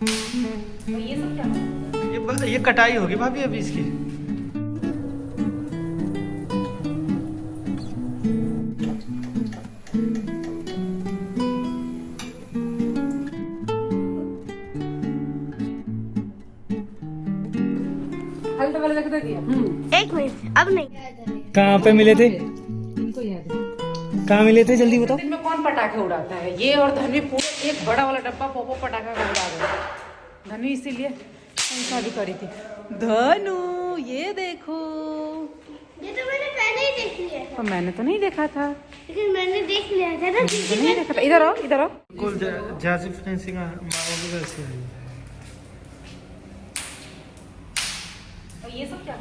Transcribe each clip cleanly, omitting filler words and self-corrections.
ये सब क्या? ये कटाई होगी भाभी अभी इसकी। हल्का वाला रख दिया। एक मिनट, अब नहीं। कहाँ पे मिले थे? इनको याद है। कहाँ मिले थे जल्दी बताओ। दिन में कौन पटाखे उड़ाता है? ये और धनवी पूरे एक बड़ा वाला डब्बा पोपो पटाखा का उड़ा रहे। धनवी इसीलिए शादी करी थी। धनु ये देखो, ये तो मैंने पहले ही देख लिया था। तो मैंने तो नहीं देखा था। लेकिन मैंने देख लिया था ना। तो नहीं देखा था। इधर आओ, इधर आओ। बिल्कुल जैसे फिनिशिंग वैसे है। ये सब क्या?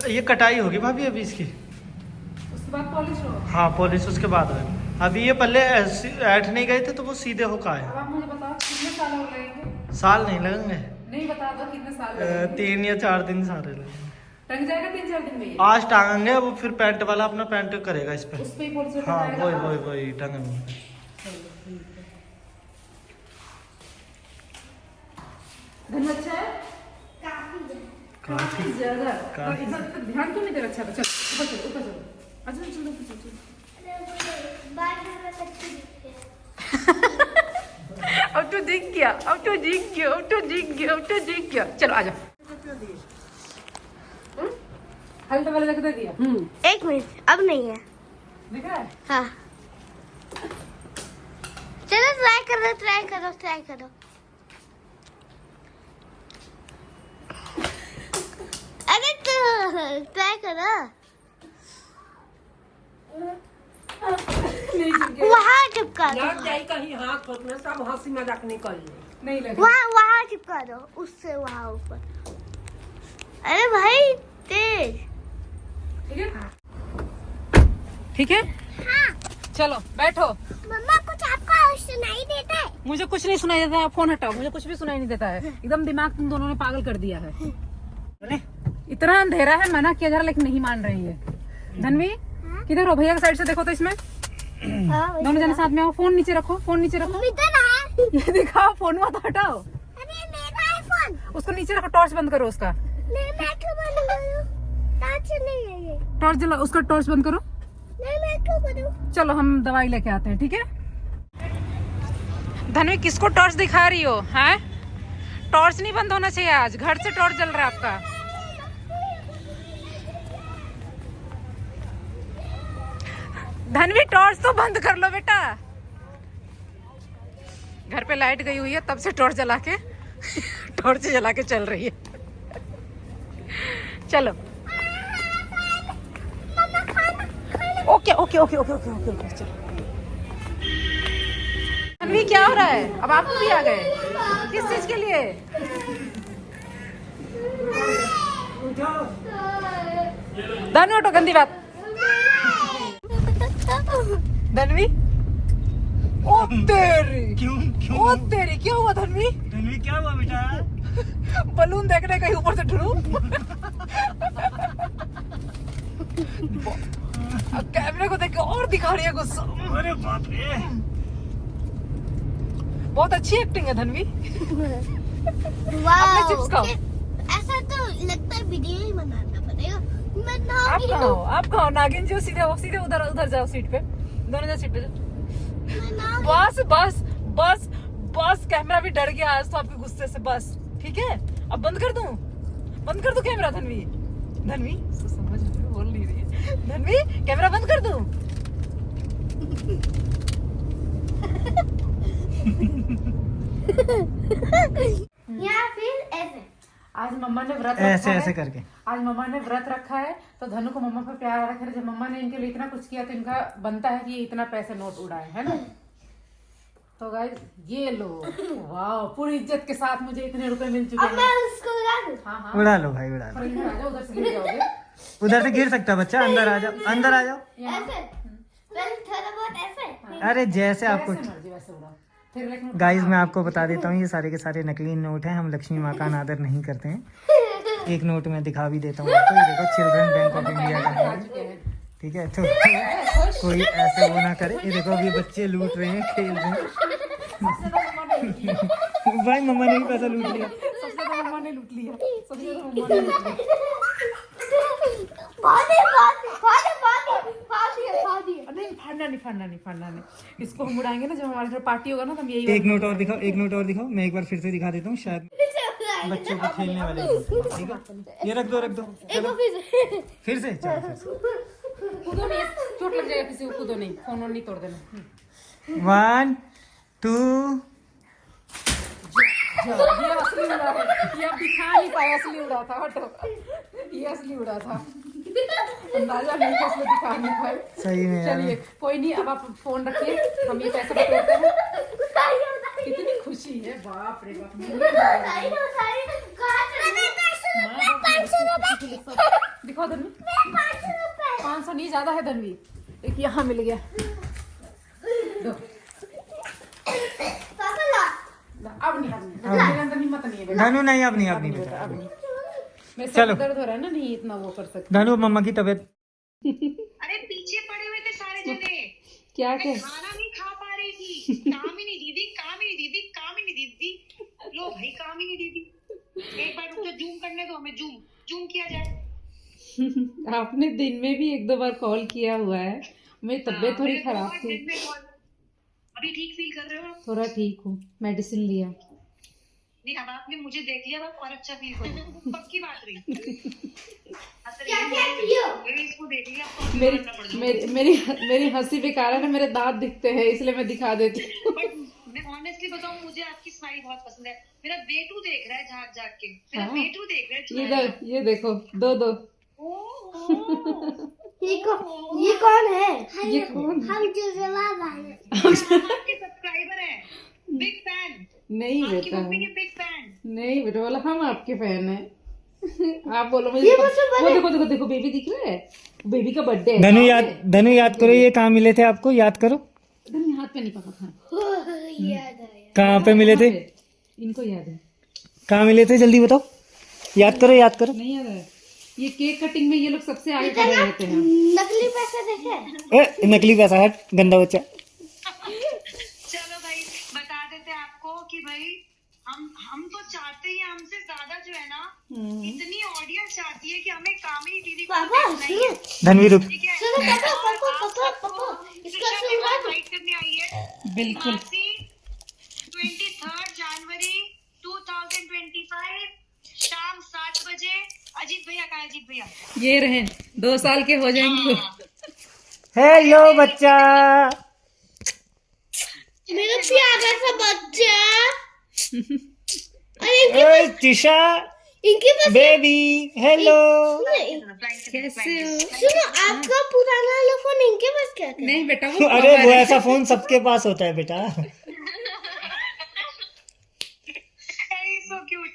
ये कटाई होगी भाभी अभी इसकी। उसके बाद पॉलिश हो। हाँ पॉलिश उसके बाद है। अभी ये पहले ऐठ नहीं गए थे तो वो सीधे होकर आए। अब आप मुझे बताओ कितने साल और लगेंगे? साल नहीं लगेंगे। नहीं बता दो कितने साल लगेंगे? 3 या 4 दिन सारे लगेंगे। टंग जाएगा 3-4 दिन में ये? आज टांगेंगे, वो फिर पैंट वाला अपना पैंट करेगा इस पे। उस पे ही पॉलिश हाँ लगाएगा। वही टांगेंगे। धन अच्छा है काफी ज्यादा। काफी। इधर ध्यान क्यों नहीं दे रहा? अच्छा चल ऊपर चलो। अच्छा चलो ऊपर चलो। अब तो दिख गया। चलो आजा। हल्का वाला रख दिया। एक मिनट, अब नहीं है। दिख रहा है? हाँ, चलो ट्राई करो। अरे तो ट्राई करो। वहाँ चिपका दो। कहीं हाथ पकड़ना, सब हंसी मजाक निकल ले। नहीं लगा। वहाँ चिपका दो, उससे वहाँ ऊपर। अरे भाई तेज। ठीक है। हाँ। चलो बैठो। मम्मा कुछ आपको सुनाई देता है? मुझे कुछ नहीं सुनाई देता है। फोन हटाओ, मुझे कुछ भी सुनाई नहीं देता है। एकदम दिमाग तुम दोनों ने पागल कर दिया है। इतना अंधेरा है, मना किया जा रहा लेकिन नहीं मान रही है। धनवी किधर हो? भैया की साइड से देखो तो इसमें दोनों जने साथ में आओ। फोन नीचे रखो। ये दिखाओ, फोन मत हटाओ। अरे मेरा आईफोन। उसको नीचे रखो। टॉर्च बंद करो उसका। नहीं, मैं क्यों बंद करूं? टॉर्च नहीं है ये। टॉर्च जला, उसका टॉर्च बंद करो। नहीं, मैं क्यों करूं? चलो हम दवाई लेके आते हैं, ठीक है? धनवी किसको टॉर्च दिखा रही हो? हैं? टॉर्च नहीं बंद होना चाहिए आज। घर से टॉर्च जल रहा है आपका। धनवी टॉर्च तो बंद कर लो बेटा। घर पे लाइट गई हुई है, तब से टॉर्च जला के टॉर्च जला के चल रही है। चलो ओके चलो। धनवी क्या हो रहा है? अब आप भी आ गए? किस चीज के लिए? धनवी उठो, गंदी बात। धनवी ओ तेरी, ओ तेरी क्या हुआ धनवी? क्या हुआ बेटा? बलून देखने कहीं ऊपर से ढूंढूं? कैमरे को देख के और दिखा रही है गुस्सा। अरे बाप रे, बहुत अच्छी एक्टिंग है धनवी। वाह, चिप्स खाओ। ऐसा तो लगता है वीडियो ही बनाना पड़ेगा। मैं आप नागिन कहाँ हो? हूँ। आप कहाँ हो? नागिन जी सीधे उधर जाओ सीट पे। दोनों जन सीट पे जाओ। मैं नागिन। बस कैमरा भी डर गया आज तो आपके गुस्से से। बस ठीक है, अब बंद कर दूं कैमरा। धनवी समझ में बोल नहीं रही है। धनवी कैमरा बंद कर दूं? या फिर ऐसे। आज मम्मा ने व्रत रखा ऐसे है। करके। आज मम्मा ने व्रत रखा है तो धनु को मम्मा पे प्यार रखा है। जब मम्मा ने इनके लिए इतना कुछ किया तो इनका बनता है कि ये इतना पैसे नोट उड़ाए, है ना? तो गाइस ये लो, वाह, पूरी इज्जत के साथ मुझे इतने रुपए मिल चुके अब हैं। मैं उसको उड़ा दूं? हाँ उड़ा लो भाई, उड़ा लो। पर इधर आ जाओ, उधर से गिर जाओगे। उधर से गिर सकता है बच्चा। अंदर आ जाओ। ऐसे पहले थोड़ा बहुत ऐसे। अरे जैसे आपको। जैसे मर्जी वैसे उड़ाओ। फिर लेकिन गाइस मैं आपको बता देता हूँ, ये सारे के सारे नकली नोट हैं। हम लक्ष्मी माँ का अनादर नहीं करते हैं। एक नोट में दिखा भी देता हूँ आपको। ये देखो, चिल्ड्रन बैंक ऑफ इंडिया का आ है। चुके हैं। ठीक है, तो कोई ऐसा वो ना करे। ये देखो, ये बच्चे लूट रहे हैं, खेल रहे हैं। भाई मम्मा ने भी पैसा लूट लिया। सबसे ज्यादा मम्मा ने लूट लिया, सबसे ज्यादा मम्मा ने लूट लिया। नहीं फाड़ना नहीं। इसको हम उड़ाएंगे ना, जब हमारे घर पार्टी होगा ना, तो हम यही एक नोट और दिखाओ, मैं एक बार फिर से दिखा देता हूँ, शायद बच्चों को खेलने वाले नोट। ठीक है, ये रख दो चलो फिर से चलो फिर से। कूदो नहीं, चोट लग जाएगा किसी को, कूदो नहीं, फोन नहीं तोड़ देना। 1 2 ये असली उड़ा है, ये अब दिखा नहीं पाया, असली उड़ा था। हटो, ये असली उड़ा था, अंदाजा नहीं था, इसलिए दिखा नहीं पाए। सही में यार। चलिए कोई नहीं, अब आप फोन रखिए, हम ये पैसा बटोरते हैं। कितनी खुशी है, बाप रे बाप। दिखाओ धनवी, 500 नहीं, ज्यादा है धनवी, एक यहाँ मिल गया। दो। अब नहीं मेरे अंदर हिम्मत नहीं है बेटा। धनु नहीं, अब नहीं बेटा, अब नहीं। मेरे चलो। सर दर्द हो रहा है ना, नहीं इतना वो कर सकते। धनु मम्मा की तबीयत। अरे पीछे पड़े हुए थे सारे जने। क्या मैं खाना नहीं खा पा रही थी। कामिनी दीदी लो भाई, कामिनी दीदी एक बार रुक, जूम करने दो हमें, जूम किया जाए। आपने दिन में भी 1-2 बार कॉल किया हुआ है, मेरी तबीयत थोड़ी खराब थी। अभी ठीक फील कर रहे हो? थोड़ा ठीक हूँ, मेडिसिन लिया। नहीं, अब आपने मुझे देख लिया और अच्छा फील करो, पक्की बात रही। इसको देख लिया, मेरी हंसी बेकार है ना, मेरे दांत दिखते हैं, इसलिए मैं दिखा देती हूँ। मैं ऑनेस्टली बताऊं, मुझे आपकी स्माइल बहुत पसंद है। मेरा बेटू देख रहा है झाँक के, मेरा हाँ। बेटू देख रहा है। इधर ये देखो, दो। ये कौन है? ये कौन? हम जो जवाब आए। आपके सब्सक्राइबर हैं, बिग फैन। नहीं आपकी बेटा, मम्मी के बिग फैन। नहीं बेटा, बोला हम आपके फैन हैं। आप बोलो मुझे। वो देखो बेबी दिख रहा है, बेबी का बर्थडे है। धनु याद करो, ये कहाँ मिले थे आपको, याद करो। धनु हाथ पे नहीं पका था, याद आया। कहाँ पे मिले थे, इनको याद है? कहाँ मिले थे, जल्दी बताओ, याद करो। नहीं याद है? ये केक कटिंग में ये लोग सबसे आगे खड़े रहते हैं। नकली पैसा देखे? नकली पैसा है, गंदा बच्चा। चलो भाई, बता देते आपको कि भाई हम तो चाहते ही, हमसे ज्यादा जो है ना, इतनी ऑडियंस चाहती है कि हमें कामिनी दीदी को पापा देखना ही है। धनवी रुक। ठीक है? सुनो पापा, और पापा, आप पापा, सबको पापा, इसका त्रिशा के सुनवा बाद दो। फाइट करने आई है। बिल्कुल। मासी, 23 जनवरी 2025 शाम 7 बजे। अजीत भैया कहाँ है? अजीत भैया ये रहे, 2 साल के हो जाएंगे। हेलो बच्चा। मेरा प्यारा सा बच्चा। ओए टिशा इनके पास बेबी, हेलो। कैसे हो? सुनो, आपका पुराना वाला फोन इनके पास क्या था? नहीं बेटा, वो अरे वो ऐसा फोन सबके पास होता है बेटा। So cute.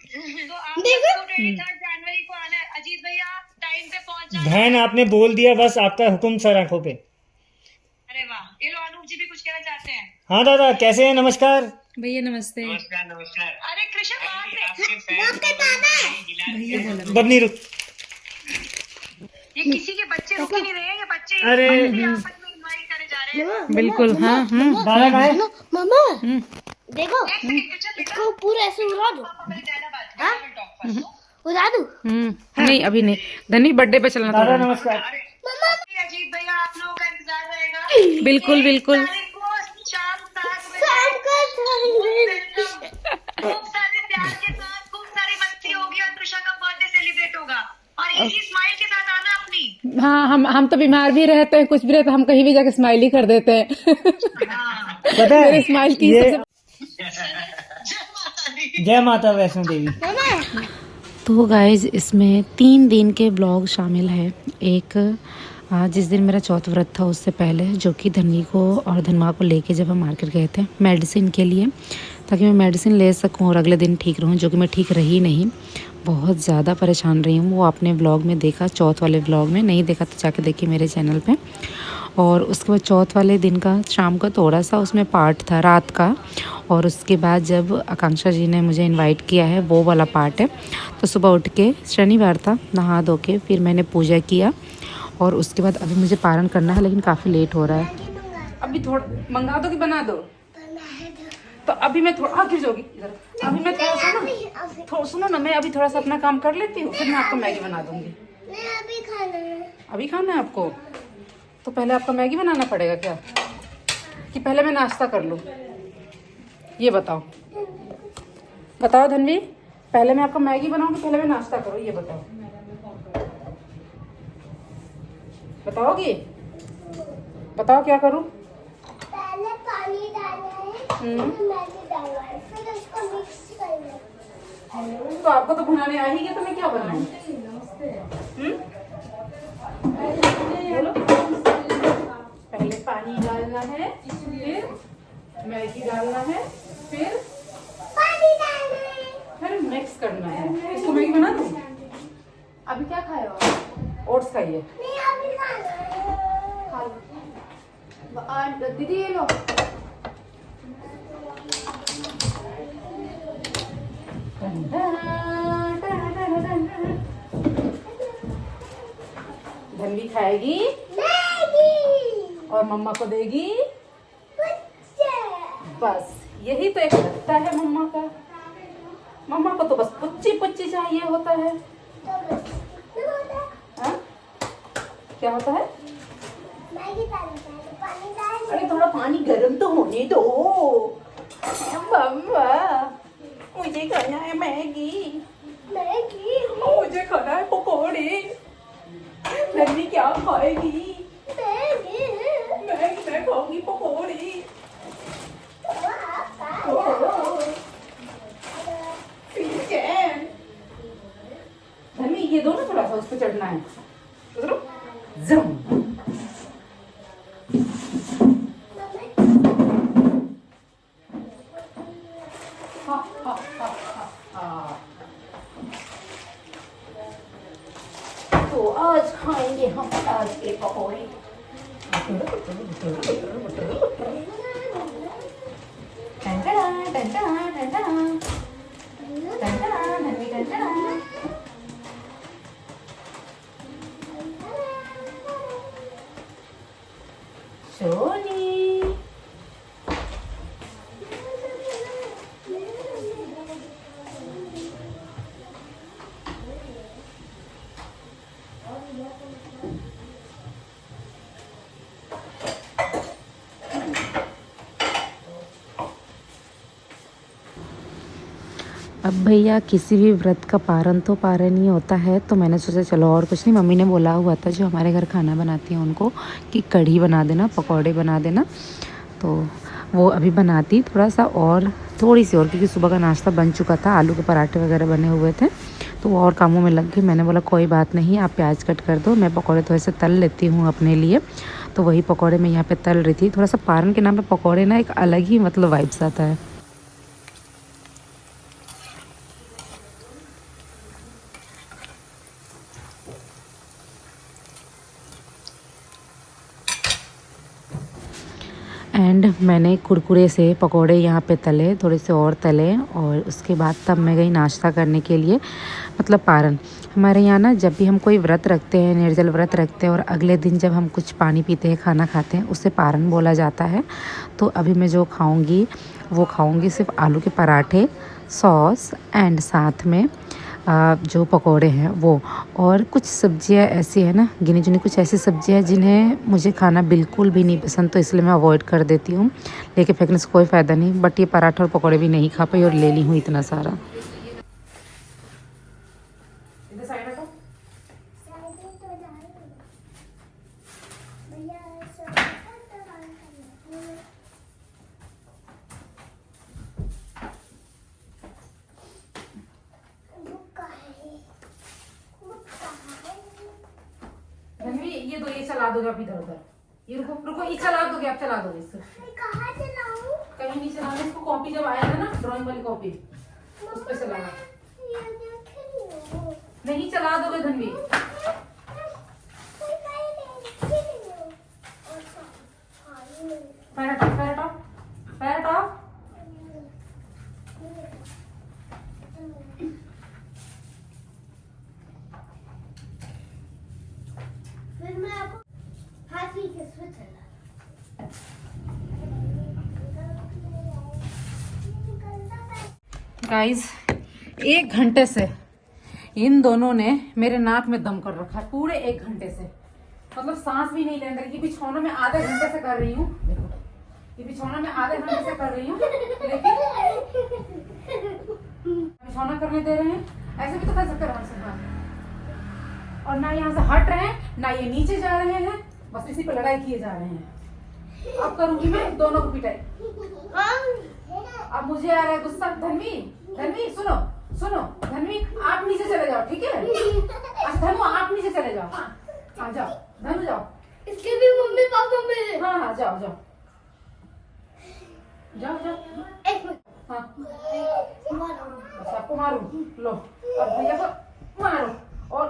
तो आप देखो। 23 जनवरी को आना है। अजीत भैया टाइम पे पहुंचा। बहन आपने बोल दिया, बस आपका हुक्म सर आंखों पे। अरे वाह, ये लो अनूप जी भी कुछ कहना चाहते हैं। हाँ दादा, कैसे हैं? नमस्कार। भैया नमस्ते। अरे कृष्ण बाहर से भैया बोला। बबनी रुक। ये किसी के बच्चे रुक ही नहीं रहे हैं, ये बच्चे अरे आपस में इनवाइट करे जा रहे हैं। बिल्कुल, हाँ। दादा कहाँ है? मामा देखो, एक मिनट, चल बेटा, इसको पूरा ऐसे उड़ा दो। पापा मेरे ज्यादा बात कर, I will talk first. उड़ा दो। नहीं अभी नहीं, धनी बर्थडे पे चलना दादा था। नमस्कार। अजीत भैया आप लोगों का इंतजार रहेगा। बिल्कुल। तारीख को शाम 7 बजे शाम का खूब सारे प्यार के साथ खूब सारी मस्ती होगी और त्रिशा का बर्थडे सेलिब्रेट होगा। और इसी स्माइल के साथ आना अपनी। हाँ, हम तो बीमार भी रहते हैं, कुछ भी रहता है, हम कहीं भी जाके स्माइल ही कर देते हैं। पता है मेरे स्माइल की ये- सबसे। जय माता वैष्णो देवी। तो गाइज़ इसमें 3 दिन के ब्लॉग शामिल है। एक जिस दिन मेरा चौथ व्रत था उससे पहले, जो कि धनी को और धनवा को लेके जब हम मार्केट गए थे मेडिसिन के लिए, ताकि मैं मेडिसिन ले सकूं और अगले दिन ठीक रहूं, जो कि मैं ठीक रही नहीं, बहुत ज़्यादा परेशान रही हूँ। वो आपने ब्लॉग में देखा, चौथ वाले ब्लॉग में, नहीं देखा तो जाके देखिए मेरे चैनल पे। और उसके बाद चौथ वाले दिन का शाम का थोड़ा सा उसमें पार्ट था रात का, और उसके बाद जब आकांक्षा जी ने मुझे इनवाइट किया है वो वाला पार्ट है। तो सुबह उठ के, शनिवार था, नहा धो के फिर मैंने पूजा किया, और उसके बाद अभी मुझे पारण करना है, लेकिन काफ़ी लेट हो रहा है। अभी थोड़ा मंगा दो कि बना दो? तो अभी मैं थोड़ा गिर जाओगी इधर। अभी मैं थोड़ा सा ना थोड़ा सुनो ना, मैं अभी थोड़ा सा अपना काम कर लेती हूँ, फिर मैं आपको मैगी बना दूंगी। नहीं अभी खाना है। अभी खाना है आपको? तो पहले आपको मैगी बनाना पड़ेगा क्या, कि पहले मैं नाश्ता कर लूँ? ये बताओ, बताओ धनवी, पहले मैं आपको मैगी बनाऊँ कि पहले मैं नाश्ता करूँ? ये बताओ, बताओगी? बताओ क्या करूँ? पहले पानी डालना है, फिर मैगी डालना है, फिर उसको मिक्स करना है। तो आपको तो बनाने आ ही गया, तो मैं क्या बनाऊँ? बोलो। पहले पानी डालना है, फिर मैगी डालना है, फिर पानी डालना है। फिर मिक्स करना है। इसको मैगी बना दूँ? अभी क्या खाए हो? ओट्स खाइए। नहीं अभी खाना है। खा लो। दीदी ये लो। धनवी खाएगी मैगी। और मम्मा को देगी। पुच्चे। बस यही तो एक लगता है मम्मा का। मम्मा को तो बस पुच्ची पुच्ची चाहिए होता है। तो बस कितना होता है? हाँ? क्या होता है? मैगी डालना है, पानी डालना है। अरे थोड़ा पानी गर्म तो होने दो मम्मा, मुझे खाना है मैगी, मैगी। मुझे खाना है पकौड़े। धनवी क्या खाएगी? मैगी। मैं खाऊंगी पकौड़े। धनवी ये दो ना, थोड़ा सा उस पर चढ़ना है। उतरो। जम। तो आज खाएंगे हम प्याज के पकौड़े। टंटड़ा, टंटड़ा, टंटड़ा। टंटड़ा, धनवी टंटड़ा। सोनी। अब भैया किसी भी व्रत का पारण तो पारण ही होता है, तो मैंने सोचा चलो और कुछ नहीं, मम्मी ने बोला हुआ था जो हमारे घर खाना बनाती हैं उनको कि कढ़ी बना देना, पकौड़े बना देना। तो वो अभी बनाती थोड़ा सा और थोड़ी सी और, क्योंकि सुबह का नाश्ता बन चुका था, आलू के पराठे वगैरह बने हुए थे, तो वो और कामों में लग गई। मैंने बोला कोई बात नहीं, आप प्याज कट कर दो, मैं पकौड़े थोड़े से तल लेती हूँ अपने लिए। तो वही पकौड़े मैं यहाँ पे तल रही थी। थोड़ा सा पारण के नाम पे पकौड़े ना एक अलग ही मतलब वाइब्स आता है। एंड मैंने कुरकुरे से पकोड़े यहाँ पे तले, थोड़े से और तले, और उसके बाद तब मैं गई नाश्ता करने के लिए, मतलब पारण। हमारे यहाँ ना जब भी हम कोई व्रत रखते हैं, निर्जल व्रत रखते हैं, और अगले दिन जब हम कुछ पानी पीते हैं, खाना खाते हैं, उसे पारण बोला जाता है। तो अभी मैं जो खाऊँगी वो खाऊँगी सिर्फ आलू के पराठे, सॉस एंड साथ में जो पकोड़े हैं वो, और कुछ सब्जियां ऐसी है ना, गिनी चुनी कुछ ऐसी सब्जियां हैं जिन्हें मुझे खाना बिल्कुल भी नहीं पसंद, तो इसलिए मैं अवॉइड कर देती हूँ। लेके फेंकने से कोई फ़ायदा नहीं, बट ये पराठा और पकोड़े भी नहीं खा पाई और ले ली हूँ इतना सारा। धनवी ये दो, ये चला दोगे आप इधर उधर। ये रुको रुको, ये चला दोगे आप, चला दोगे इससे। कहाँ चलाऊं? कहीं नहीं चलाना इसको। कॉपी जब आएगा ना, ड्राइंग वाली कॉपी, उस पे चलाना। नहीं चला दोगे धनवी। पैर हटाओ, पैर हटाओ, पैर हटाओ। फिर मैं आपको हाथी के स्विच चला। गाइस 1 घंटे से इन दोनों ने मेरे नाक में दम कर रखा है, पूरे 1 घंटे से। मतलब सांस भी नहीं लेने की। बिछौना में आधे घंटे से कर रही हूँ, देखो ये बिछौना में आधे घंटे से कर रही हूँ, लेकिन बिछौना करने दे रहे हैं। ऐसे भी तो कर सकते आराम से। हाँ, और ना यहाँ से हट रहे हैं, ना ये नीचे जा रहे हैं, बस इसी पे लड़ाई किए जा रहे हैं। अब करूंगी मैं दोनों को पिटाई। अब मुझे आ रहा है गुस्सा। धनवी, धनवी सुनो सुनो, धनवी आप नीचे चले जाओ, ठीक है? अच्छा धनु आप नीचे चले जाओ। हाँ जाओ, धनु जाओ। इसके भी मम्मी पापा मेरे। हाँ हाँ जाओ जाओ जाओ जाओ। एक मिनट। हाँ मारो। अच्छा आपको मारूं, लो और भैया को मारो। और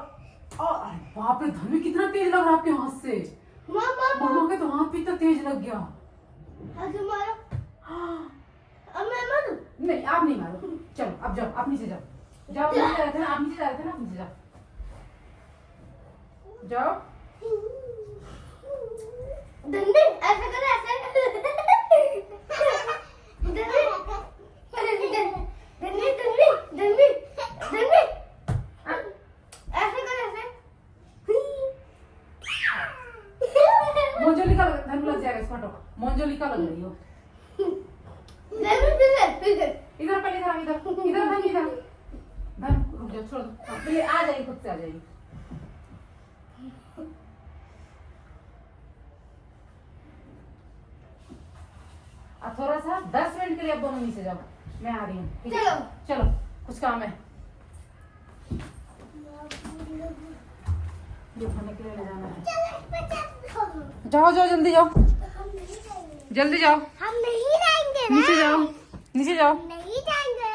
अरे बाप रे धनवी कितना तेज लग रहा है आपके हाथ से। मामा के तो हाथ भी इतना तेज लग गया। आगे मारो। अब मैं मारूं? नहीं आप नहीं मारो, चलो अब जाओ, आप नीचे जाओ। जाओ नीचे जा रहे थे ना, आप नीचे जा रहे थे ना, आप नीचे जाओ जाओ। धन्वी ऐसे कर, ऐसे धन्वी धन्वी धन्वी धन्वी धन्वी ऐसे कर, ऐसे। मोंजोलिका धनु लग जाएगा इसको, हटो। मोंजोलिका लग रही हो। धन्वी फिर इधर पहले, इधर इधर इधर धन, इधर धन रुक जाओ, छोड़ दो। हाँ, पहले आ जाएगी, खुद से आ जाएगी। अब थोड़ा सा 10 मिनट के लिए आप दोनों नीचे जाओ, मैं आ रही हूँ, ठीक है? चलो। चलो कुछ काम है, ये खाने के लिए ले जाना है। जाओ जाओ जल्दी जाओ, जल्दी जाओ, हम नहीं जाएंगे ना। नीचे जाओ, नीचे जाओ। नहीं जाएंगे।